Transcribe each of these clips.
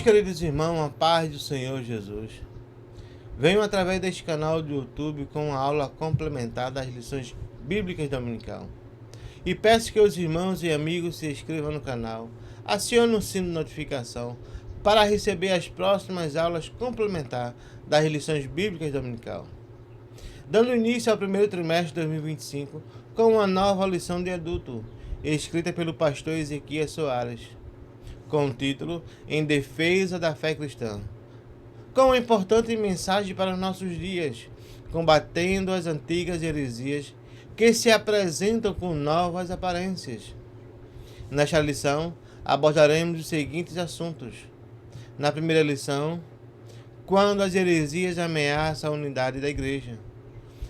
Meus queridos irmãos, a paz do Senhor Jesus. Venho através deste canal do YouTube com uma aula complementar das lições bíblicas dominical. E peço que os irmãos e amigos se inscrevam no canal, acionem o sino de notificação para receber as próximas aulas complementares das lições bíblicas dominical. Dando início ao primeiro trimestre de 2025 com uma nova lição de adulto, escrita pelo pastor Ezequias Soares, com o título Em Defesa da Fé Cristã, com uma importante mensagem para os nossos dias, combatendo as antigas heresias que se apresentam com novas aparências. Nesta lição, abordaremos os seguintes assuntos. Na primeira lição, quando as heresias ameaçam a unidade da igreja.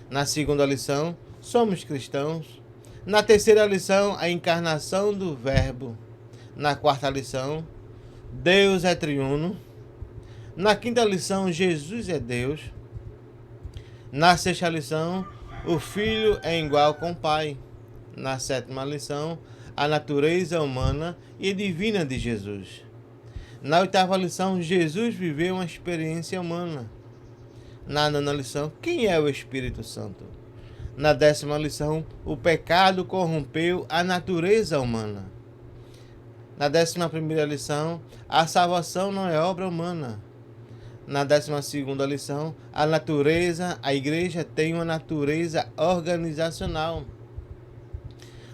Na segunda lição, somos cristãos. Na terceira lição, a encarnação do Verbo. Na quarta lição, Deus é triuno. Na quinta lição, Jesus é Deus. Na sexta lição, o Filho é igual com o Pai. Na sétima lição, a natureza humana e divina de Jesus. Na oitava lição, Jesus viveu uma experiência humana. Na nona lição, quem é o Espírito Santo? Na décima lição, o pecado corrompeu a natureza humana. Na 11ª lição, a salvação não é obra humana. Na 12ª lição, a igreja tem uma natureza organizacional.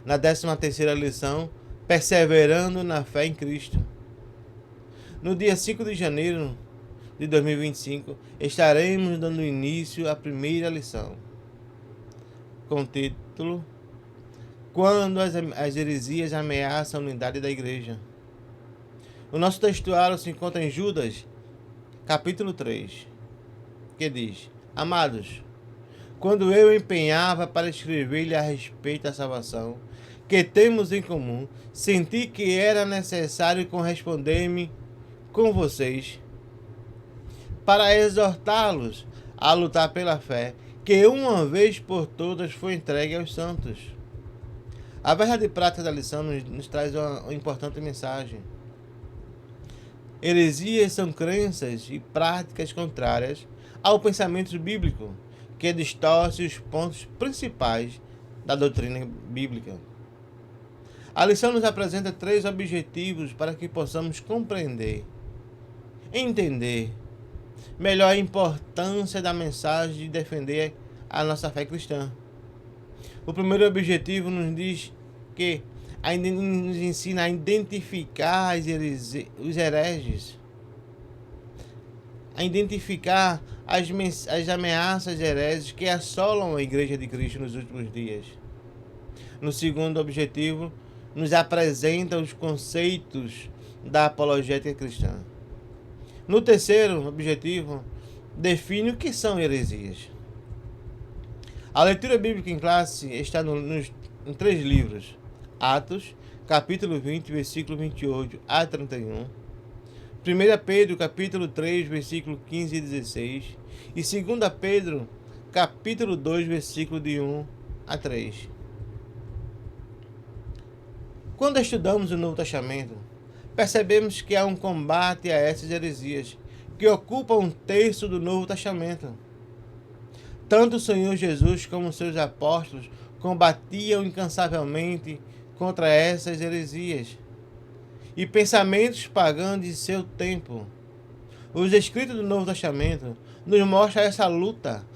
Na 13ª lição, perseverando na fé em Cristo. No dia 5 de janeiro de 2025, estaremos dando início à primeira lição, com o título Quando as heresias ameaçam a unidade da igreja. O nosso textuário se encontra em Judas, capítulo 3, que diz: Amados, quando eu empenhava para escrever-lhe a respeito da salvação que temos em comum, senti que era necessário corresponder-me com vocês para exortá-los a lutar pela fé que uma vez por todas foi entregue aos santos. A verdade prática da lição nos traz uma importante mensagem. Heresias são crenças e práticas contrárias ao pensamento bíblico, que distorce os pontos principais da doutrina bíblica. A lição nos apresenta 3 objetivos para que possamos compreender, entender melhor a importância da mensagem de defender a nossa fé cristã. O primeiro objetivo nos diz que nos ensina a identificar os hereges, a identificar as ameaças hereges que assolam a Igreja de Cristo nos últimos dias. No segundo objetivo, nos apresenta os conceitos da apologética cristã. No terceiro objetivo, define o que são heresias. A leitura bíblica em classe está em 3 livros: Atos, capítulo 20, versículo 28 a 31, 1 Pedro, capítulo 3, versículo 15 e 16, e 2 Pedro, capítulo 2, versículo de 1 a 3. Quando estudamos o Novo Testamento, percebemos que há um combate a essas heresias, que ocupam um terço do Novo Testamento. Tanto o Senhor Jesus como seus apóstolos combatiam incansavelmente contra essas heresias e pensamentos pagãos de seu tempo. Os escritos do Novo Testamento nos mostram essa luta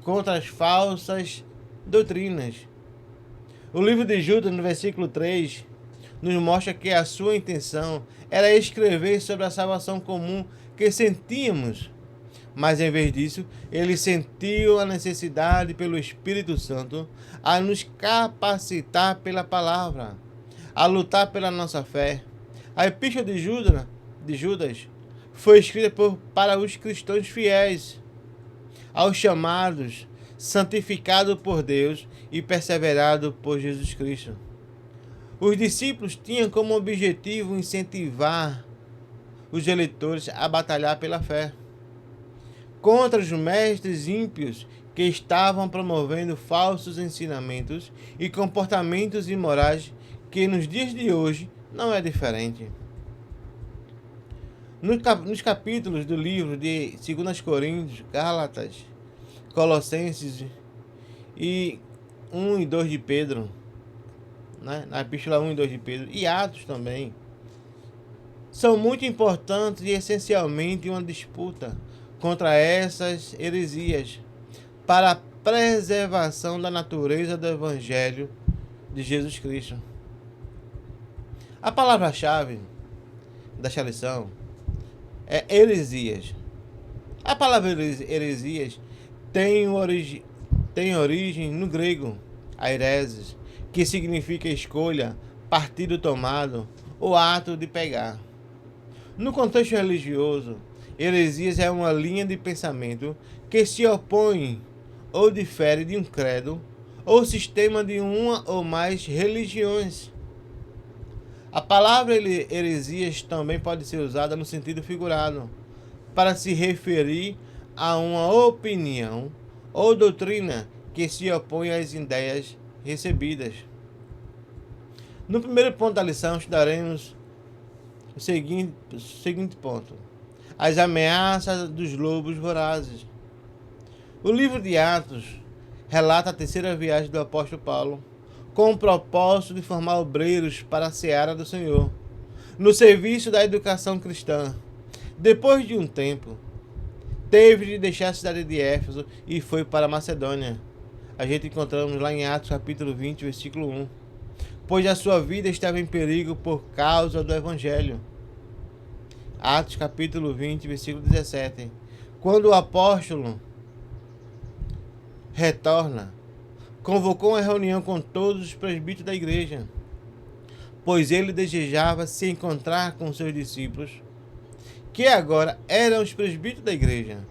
contra as falsas doutrinas. O livro de Judas, no versículo 3, nos mostra que a sua intenção era escrever sobre a salvação comum que sentíamos, mas em vez disso, ele sentiu a necessidade pelo Espírito Santo a nos capacitar pela palavra, a lutar pela nossa fé. A epístola de Judas foi escrita para os cristãos fiéis, aos chamados, santificados por Deus e perseverados por Jesus Cristo. Os discípulos tinham como objetivo incentivar os eleitores a batalhar pela fé contra os mestres ímpios que estavam promovendo falsos ensinamentos e comportamentos imorais, que nos dias de hoje não é diferente. Nos capítulos do livro de 2 Coríntios, Gálatas, Colossenses e 1 e 2 de Pedro, né? Na epístola 1 e 2 de Pedro, e Atos também, são muito importantes e essencialmente uma disputa contra essas heresias para a preservação da natureza do Evangelho de Jesus Cristo. A palavra-chave desta lição é heresias. A palavra heresias tem origem no grego, aireses, que significa escolha, partido tomado ou ato de pegar. No contexto religioso, heresias é uma linha de pensamento que se opõe ou difere de um credo ou sistema de uma ou mais religiões. A palavra heresias também pode ser usada no sentido figurado, para se referir a uma opinião ou doutrina que se opõe às ideias recebidas. No primeiro ponto da lição, estudaremos o seguinte ponto: as ameaças dos lobos vorazes. O livro de Atos relata a terceira viagem do apóstolo Paulo, com o propósito de formar obreiros para a seara do Senhor, no serviço da educação cristã. Depois de um tempo, teve de deixar a cidade de Éfeso e foi para a Macedônia. A gente encontramos lá em Atos capítulo 20, versículo 1. Pois a sua vida estava em perigo por causa do Evangelho. Atos capítulo 20, versículo 17. Quando o apóstolo retorna, convocou uma reunião com todos os presbíteros da igreja, pois ele desejava se encontrar com seus discípulos, que agora eram os presbíteros da igreja,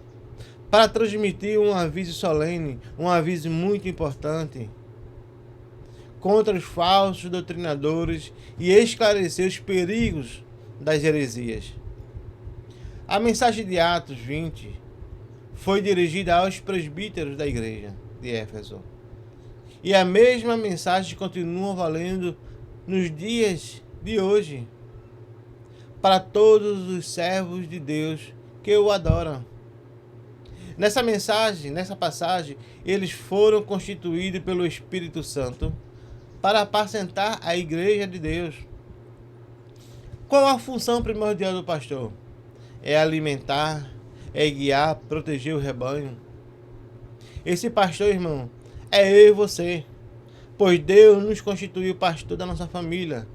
para transmitir um aviso solene, um aviso muito importante contra os falsos doutrinadores e esclarecer os perigos das heresias. A mensagem de Atos 20 foi dirigida aos presbíteros da igreja de Éfeso. E a mesma mensagem continua valendo nos dias de hoje para todos os servos de Deus que o adoram. Nessa passagem, eles foram constituídos pelo Espírito Santo para apacentar a igreja de Deus. Qual a função primordial do pastor? É alimentar, é guiar, proteger o rebanho. Esse pastor, irmão, é eu e você, pois Deus nos constituiu pastor da nossa família.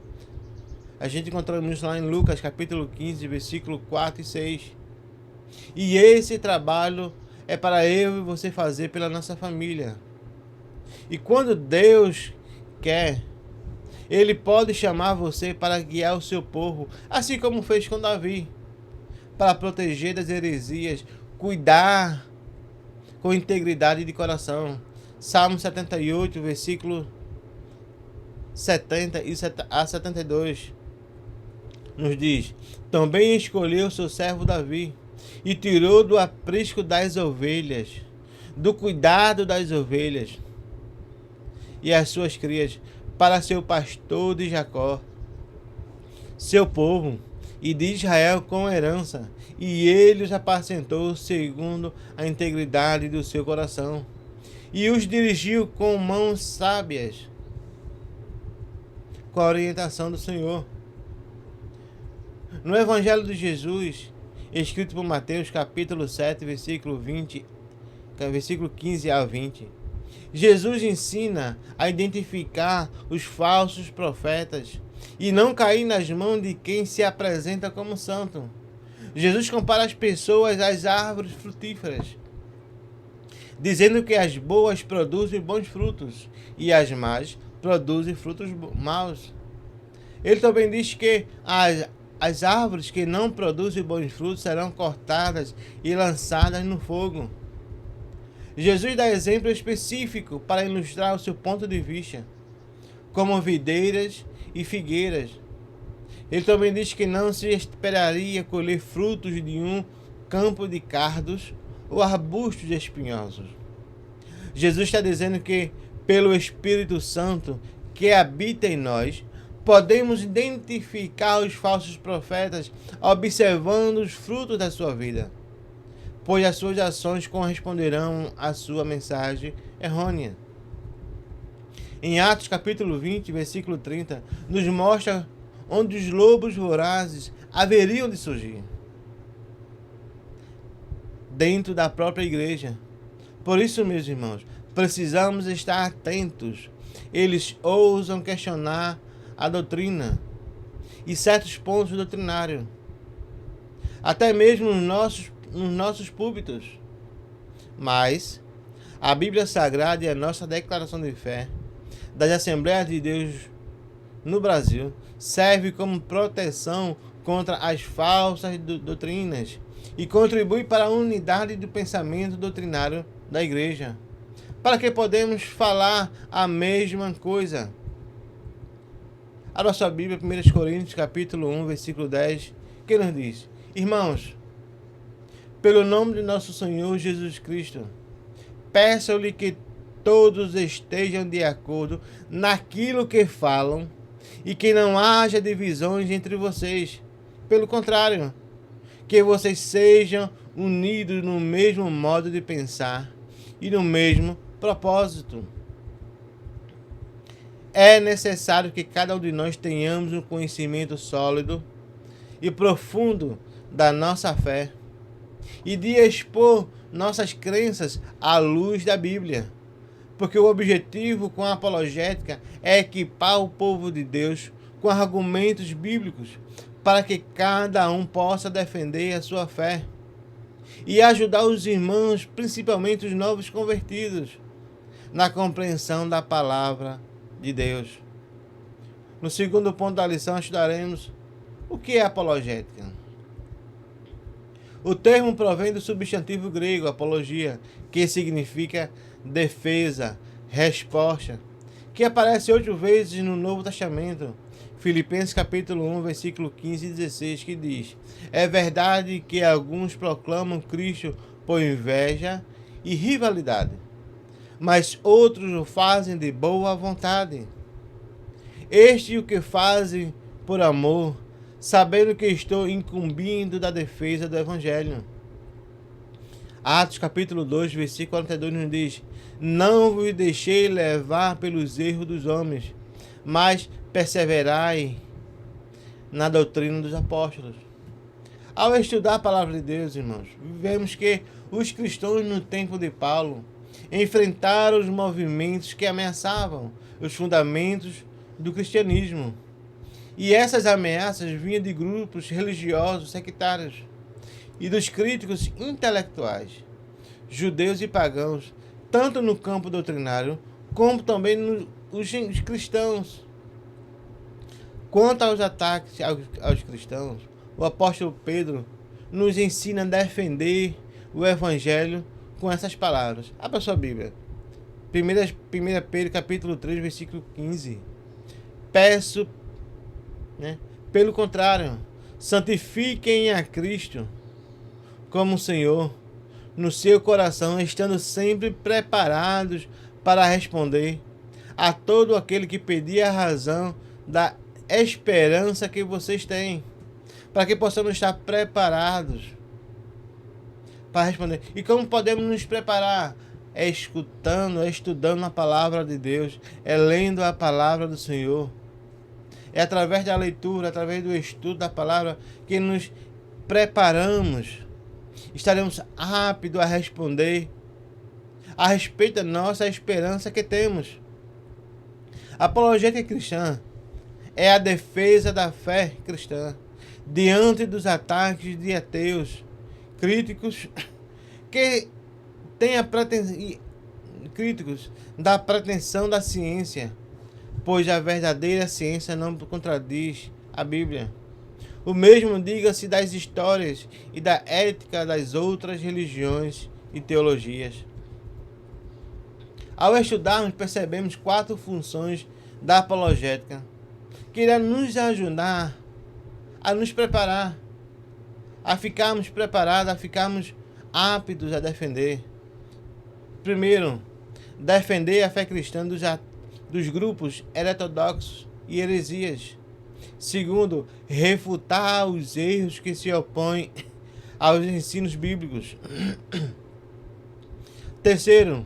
A gente encontramos isso lá em Lucas capítulo 15, versículo 4 e 6. E esse trabalho é para eu e você fazer pela nossa família. E quando Deus quer, Ele pode chamar você para guiar o seu povo, assim como fez com Davi, para proteger das heresias, cuidar com integridade de coração. Salmo 78, versículo 70 a 72, nos diz: também escolheu seu servo Davi, e tirou do aprisco das ovelhas, do cuidado das ovelhas, e as suas crias, para ser o pastor de Jacó, seu povo, e de Israel com herança, e ele os apacentou segundo a integridade do seu coração, e os dirigiu com mãos sábias, com a orientação do Senhor. No Evangelho de Jesus, escrito por Mateus, capítulo 7, versículo 15 a 20, Jesus ensina a identificar os falsos profetas e não cair nas mãos de quem se apresenta como santo. Jesus compara as pessoas às árvores frutíferas, dizendo que as boas produzem bons frutos e as más produzem frutos maus. Ele também diz que as árvores que não produzem bons frutos serão cortadas e lançadas no fogo. Jesus dá exemplo específico para ilustrar o seu ponto de vista, como videiras e figueiras. Ele também diz que não se esperaria colher frutos de um campo de cardos ou arbustos espinhosos. Jesus está dizendo que, pelo Espírito Santo que habita em nós, Podemos identificar os falsos profetas observando os frutos da sua vida, pois as suas ações corresponderão à sua mensagem errônea. Em Atos capítulo 20, versículo 30, nos mostra onde os lobos vorazes haveriam de surgir. Dentro da própria igreja. Por isso, meus irmãos, precisamos estar atentos. Eles ousam questionar a doutrina e certos pontos doutrinários, até mesmo nos nossos púlpitos. Mas a Bíblia Sagrada e a nossa declaração de fé das Assembleias de Deus no Brasil serve como proteção contra as falsas doutrinas e contribui para a unidade do pensamento doutrinário da igreja, para que podemos falar a mesma coisa. A nossa Bíblia, 1 Coríntios capítulo 1, versículo 10, que nos diz: Irmãos, pelo nome de nosso Senhor Jesus Cristo, peço-lhe que todos estejam de acordo naquilo que falam e que não haja divisões entre vocês. Pelo contrário, que vocês sejam unidos no mesmo modo de pensar e no mesmo propósito. É necessário que cada um de nós tenhamos um conhecimento sólido e profundo da nossa fé e de expor nossas crenças à luz da Bíblia, porque o objetivo com a apologética é equipar o povo de Deus com argumentos bíblicos para que cada um possa defender a sua fé e ajudar os irmãos, principalmente os novos convertidos, na compreensão da palavra de Deus. No segundo ponto da lição, estudaremos o que é apologética. O termo provém do substantivo grego apologia, que significa defesa, resposta, que aparece 8 vezes no Novo Testamento. Filipenses capítulo 1, versículo 15 e 16, que diz: É verdade que alguns proclamam Cristo por inveja e rivalidade, mas outros o fazem de boa vontade. Este o que fazem por amor, sabendo que estou incumbindo da defesa do Evangelho. Atos capítulo 2, versículo 42 nos diz: Não vos deixei levar pelos erros dos homens, mas perseverai na doutrina dos apóstolos. Ao estudar a palavra de Deus, irmãos, vemos que os cristãos no tempo de Paulo enfrentaram os movimentos que ameaçavam os fundamentos do cristianismo. E essas ameaças vinham de grupos religiosos sectários e dos críticos intelectuais, judeus e pagãos, tanto no campo doutrinário, como também os cristãos. Quanto aos ataques aos cristãos, o apóstolo Pedro nos ensina a defender o Evangelho com essas palavras. Abra sua Bíblia. 1 Pedro capítulo 3, versículo 15. Peço, pelo contrário, santifiquem a Cristo como Senhor no seu coração, estando sempre preparados para responder a todo aquele que pedir a razão da esperança que vocês têm, para que possamos estar preparados para responder. E como podemos nos preparar? É escutando, é estudando a palavra de Deus, é lendo a palavra do Senhor. É através da leitura, através do estudo da palavra que nos preparamos. Estaremos aptos a responder a respeito da nossa esperança que temos. A apologética cristã é a defesa da fé cristã diante dos ataques de ateus, críticos que têm críticos da pretensão da ciência, pois a verdadeira ciência não contradiz a Bíblia. O mesmo diga-se das histórias e da ética das outras religiões e teologias. Ao estudarmos, percebemos 4 funções da apologética, que irá nos ajudar a nos preparar, a ficarmos preparados, a ficarmos aptos a defender. Primeiro, defender a fé cristã dos grupos heterodoxos e heresias. Segundo, refutar os erros que se opõem aos ensinos bíblicos. Terceiro,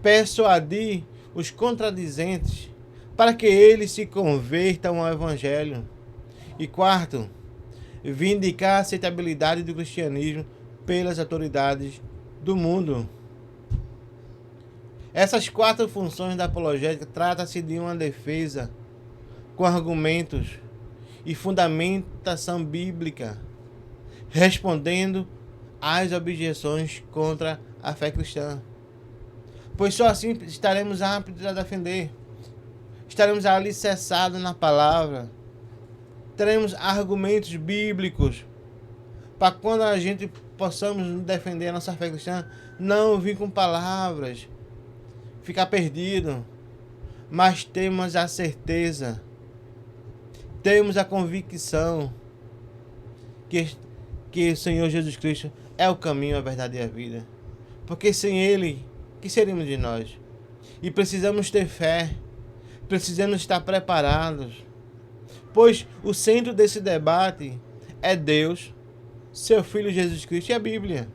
persuadir os contradizentes para que eles se convertam ao Evangelho. E quarto, vindicar a aceitabilidade do cristianismo pelas autoridades do mundo. Essas quatro funções da apologética trata-se de uma defesa com argumentos e fundamentação bíblica, respondendo às objeções contra a fé cristã. Pois só assim estaremos aptos a defender, estaremos alicerçados na palavra, teremos argumentos bíblicos para quando a gente possamos defender a nossa fé cristã, não vir com palavras, ficar perdido, mas temos a certeza, temos a convicção que o Senhor Jesus Cristo é o caminho, a verdade e a vida. Porque sem Ele, que seríamos de nós? E precisamos ter fé, precisamos estar preparados, pois o centro desse debate é Deus, seu Filho Jesus Cristo e a Bíblia.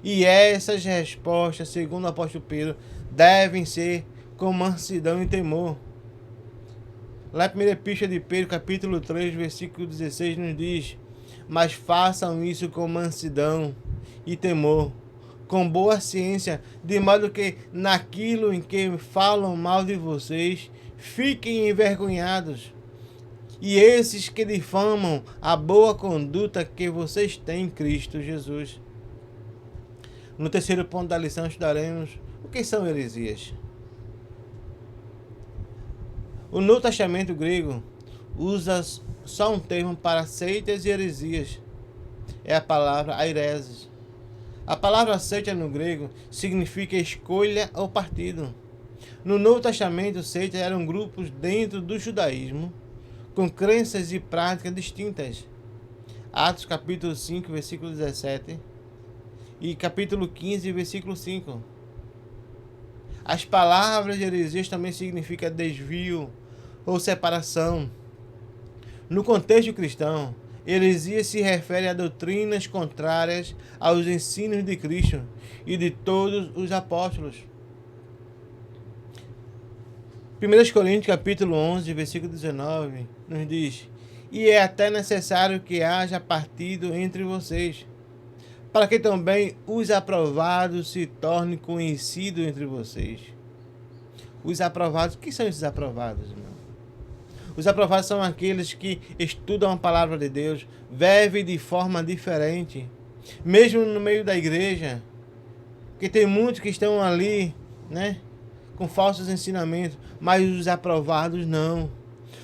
E essas respostas, segundo o apóstolo Pedro, devem ser com mansidão e temor. Lá na primeira epístola de Pedro, capítulo 3, versículo 16, nos diz: mas façam isso com mansidão e temor, com boa ciência, de modo que naquilo em que falam mal de vocês, fiquem envergonhados. E esses que difamam a boa conduta que vocês têm em Cristo Jesus. No terceiro ponto da lição estudaremos o que são heresias. O Novo Testamento grego usa só um termo para seitas e heresias. É a palavra aireses. A palavra seita no grego significa escolha ou partido. No Novo Testamento, seitas eram grupos dentro do judaísmo com crenças e práticas distintas. Atos capítulo 5, versículo 17 e capítulo 15, versículo 5. As palavras de heresias também significam desvio ou separação. No contexto cristão, heresia se refere a doutrinas contrárias aos ensinos de Cristo e de todos os apóstolos. 1 Coríntios capítulo 11, versículo 19, nos diz: e é até necessário que haja partido entre vocês, para que também os aprovados se tornem conhecidos entre vocês. Os aprovados, o que são esses aprovados, irmão? Os aprovados são aqueles que estudam a palavra de Deus, vivem de forma diferente, mesmo no meio da igreja, porque tem muitos que estão ali, né, com falsos ensinamentos, mas os aprovados não.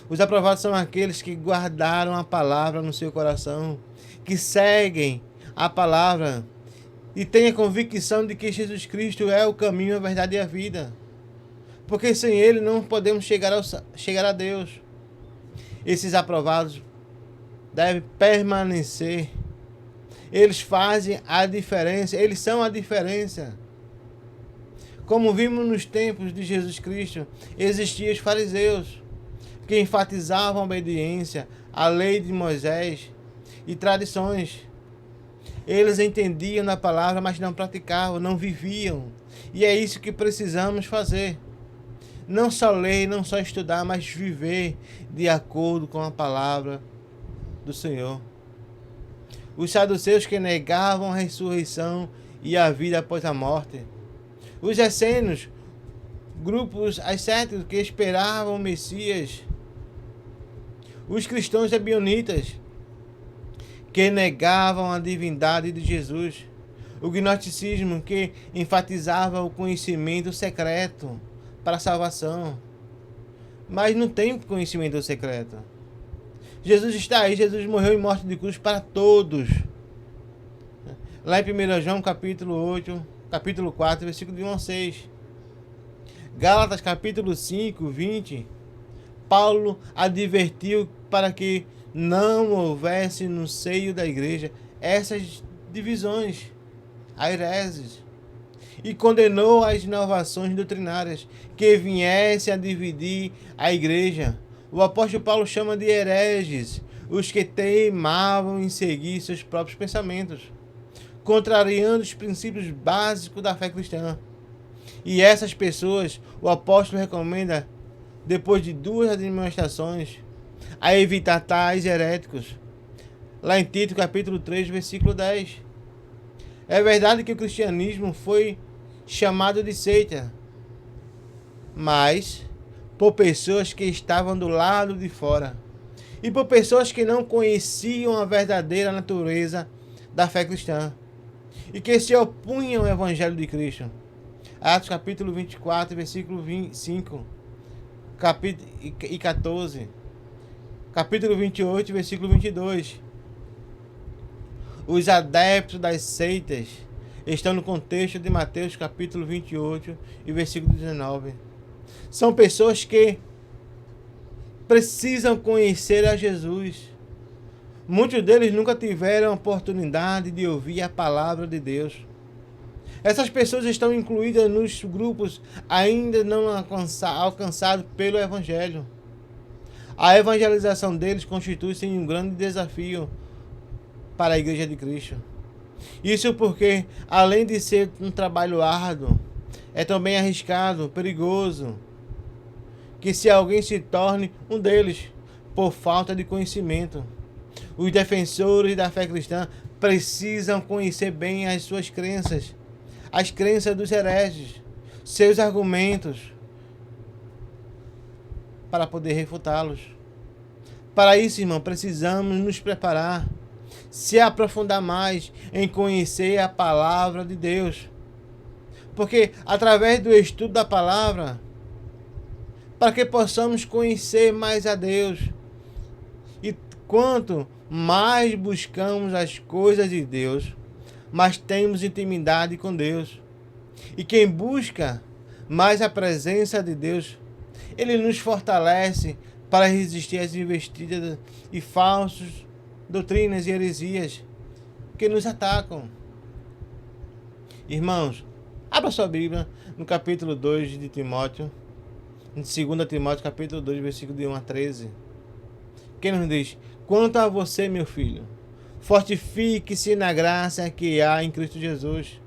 Os aprovados são aqueles que guardaram a palavra no seu coração, que seguem a palavra e têm a convicção de que Jesus Cristo é o caminho, a verdade e a vida. Porque sem Ele não podemos chegar a Deus. Esses aprovados devem permanecer. Eles fazem a diferença, eles são a diferença. Como vimos nos tempos de Jesus Cristo, existiam os fariseus, que enfatizavam a obediência à lei de Moisés e tradições. Eles entendiam na palavra, mas não praticavam, não viviam. E é isso que precisamos fazer. Não só ler, não só estudar, mas viver de acordo com a palavra do Senhor. Os saduceus que negavam a ressurreição e a vida após a morte. Os essênios, grupos ascéticos que esperavam o Messias. Os cristãos ebionitas, que negavam a divindade de Jesus. O gnosticismo, que enfatizava o conhecimento secreto para a salvação. Mas não tem conhecimento secreto. Jesus está aí, Jesus morreu em morte de cruz para todos. Lá em 1 João capítulo 8, capítulo 4, versículo de 1 a 6. Gálatas capítulo 5, 20. Paulo advertiu para que não houvesse no seio da igreja essas divisões, aireses, e condenou as inovações doutrinárias que viessem a dividir a igreja, O apóstolo Paulo chama de hereges os que teimavam em seguir seus próprios pensamentos, contrariando os princípios básicos da fé cristã. E essas pessoas, o apóstolo recomenda, depois de 2 admoestações, a evitar tais heréticos. Lá em Tito, capítulo 3, versículo 10. É verdade que o cristianismo foi chamado de seita, mas por pessoas que estavam do lado de fora e por pessoas que não conheciam a verdadeira natureza da fé cristã e que se opunham ao Evangelho de Cristo. Atos capítulo 24, versículo 25 e 14. Capítulo 28, versículo 22. Os adeptos das seitas estão no contexto de Mateus capítulo 28 e versículo 19. São pessoas que precisam conhecer a Jesus. Muitos deles nunca tiveram a oportunidade de ouvir a palavra de Deus. Essas pessoas estão incluídas nos grupos ainda não alcançados pelo Evangelho. A evangelização deles constitui-se um grande desafio para a Igreja de Cristo. Isso porque, além de ser um trabalho árduo, é também arriscado, perigoso, que se alguém se torne um deles por falta de conhecimento. Os defensores da fé cristã precisam conhecer bem as suas crenças, as crenças dos hereges, seus argumentos, para poder refutá-los. Para isso, irmão, precisamos nos preparar, se aprofundar mais em conhecer a palavra de Deus. Porque através do estudo da palavra, para que possamos conhecer mais a Deus. E quanto mais buscamos as coisas de Deus, mais temos intimidade com Deus. E quem busca mais a presença de Deus, Ele nos fortalece para resistir às investidas e falsas doutrinas e heresias que nos atacam. Irmãos, abra sua Bíblia no capítulo 2 de Timóteo, em 2 Timóteo, capítulo 2, versículo de 1 a 13. Que nos diz: quanto a você, meu filho, fortifique-se na graça que há em Cristo Jesus.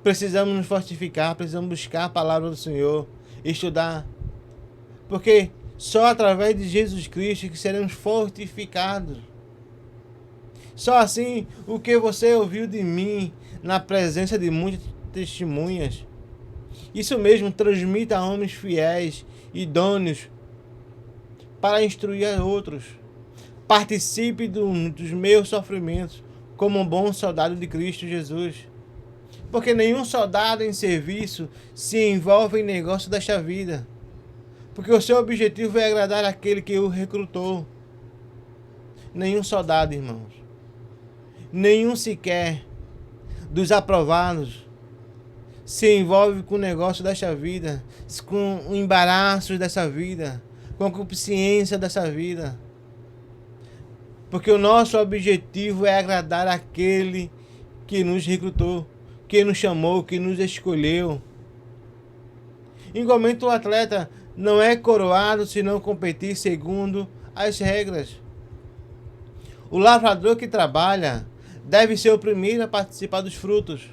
Precisamos nos fortificar, precisamos buscar a palavra do Senhor, estudar, porque só através de Jesus Cristo que seremos fortificados. Só assim, o que você ouviu de mim na presença de muitas testemunhas, isso mesmo, transmita a homens fiéis, idôneos, para instruir a outros. Participe dos meus sofrimentos como um bom soldado de Cristo Jesus. Porque nenhum soldado em serviço se envolve em negócio desta vida. Porque o seu objetivo é agradar aquele que o recrutou. Nenhum soldado, irmãos, nenhum sequer dos aprovados se envolve com o negócio desta vida, com embaraços dessa vida, com a concupiscência dessa vida. Porque o nosso objetivo é agradar aquele que nos recrutou, que nos chamou, que nos escolheu. Igualmente o atleta não é coroado se não competir segundo as regras. O lavrador que trabalha deve ser o primeiro a participar dos frutos.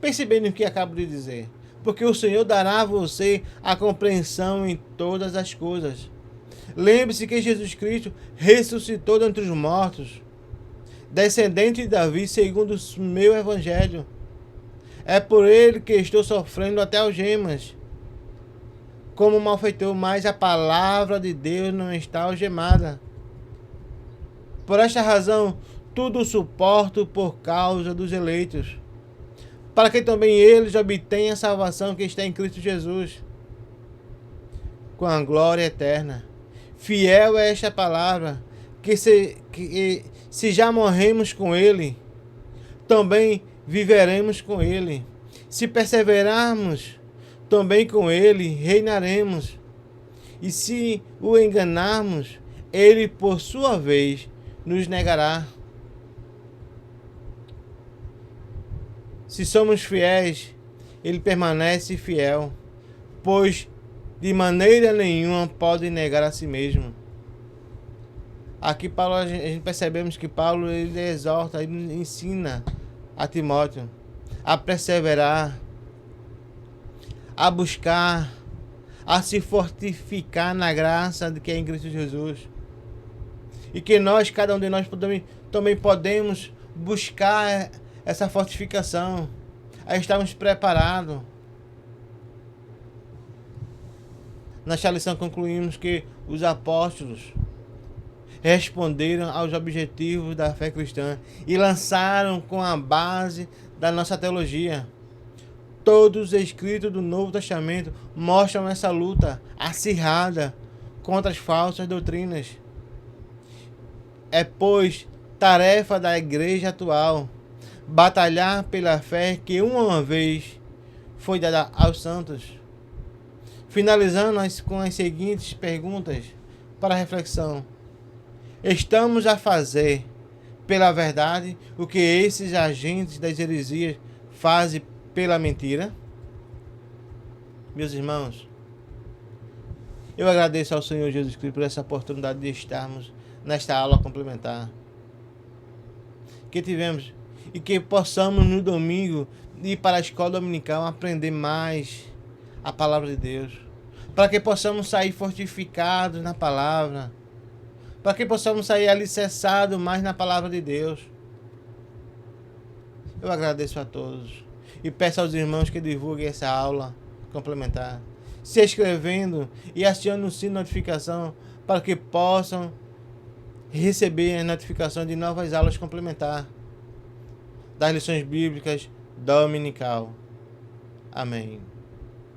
Pense bem no que acabo de dizer, porque o Senhor dará a você a compreensão em todas as coisas. Lembre-se que Jesus Cristo ressuscitou dentre os mortos, descendente de Davi, segundo o meu evangelho. É por ele que estou sofrendo até algemas, como malfeitor, mas a palavra de Deus não está algemada. Por esta razão, tudo suporto por causa dos eleitos, para que também eles obtenham a salvação que está em Cristo Jesus, com a glória eterna. Fiel é esta palavra, que se já morremos com Ele, também viveremos com Ele. Se perseverarmos, também com Ele reinaremos. E se o enganarmos, Ele, por sua vez, nos negará. Se somos fiéis, Ele permanece fiel, pois de maneira nenhuma pode negar a si mesmo. Aqui Paulo, a gente percebemos que Paulo ele exorta, ele ensina a Timóteo a perseverar, a buscar, a se fortificar na graça de que é em Cristo Jesus. E que nós, cada um de nós, também podemos buscar essa fortificação, a estarmos preparados. Nesta lição concluímos que os apóstolos responderam aos objetivos da fé cristã e lançaram com a base da nossa teologia. Todos os escritos do Novo Testamento mostram essa luta acirrada contra as falsas doutrinas. É, pois, tarefa da igreja atual batalhar pela fé que uma vez foi dada aos santos. Finalizando com as seguintes perguntas para reflexão. Estamos a fazer pela verdade o que esses agentes das heresias fazem pela mentira? Meus irmãos, eu agradeço ao Senhor Jesus Cristo por essa oportunidade de estarmos nesta aula complementar que tivemos e que possamos no domingo ir para a escola dominical aprender mais a palavra de Deus, para que possamos sair fortificados na palavra, para que possamos sair alicerçados mais na palavra de Deus. Eu agradeço a todos e peço aos irmãos que divulguem essa aula complementar, se inscrevendo e acionando o sino de notificação para que possam receber a notificação de novas aulas complementares das lições bíblicas dominical. Amém.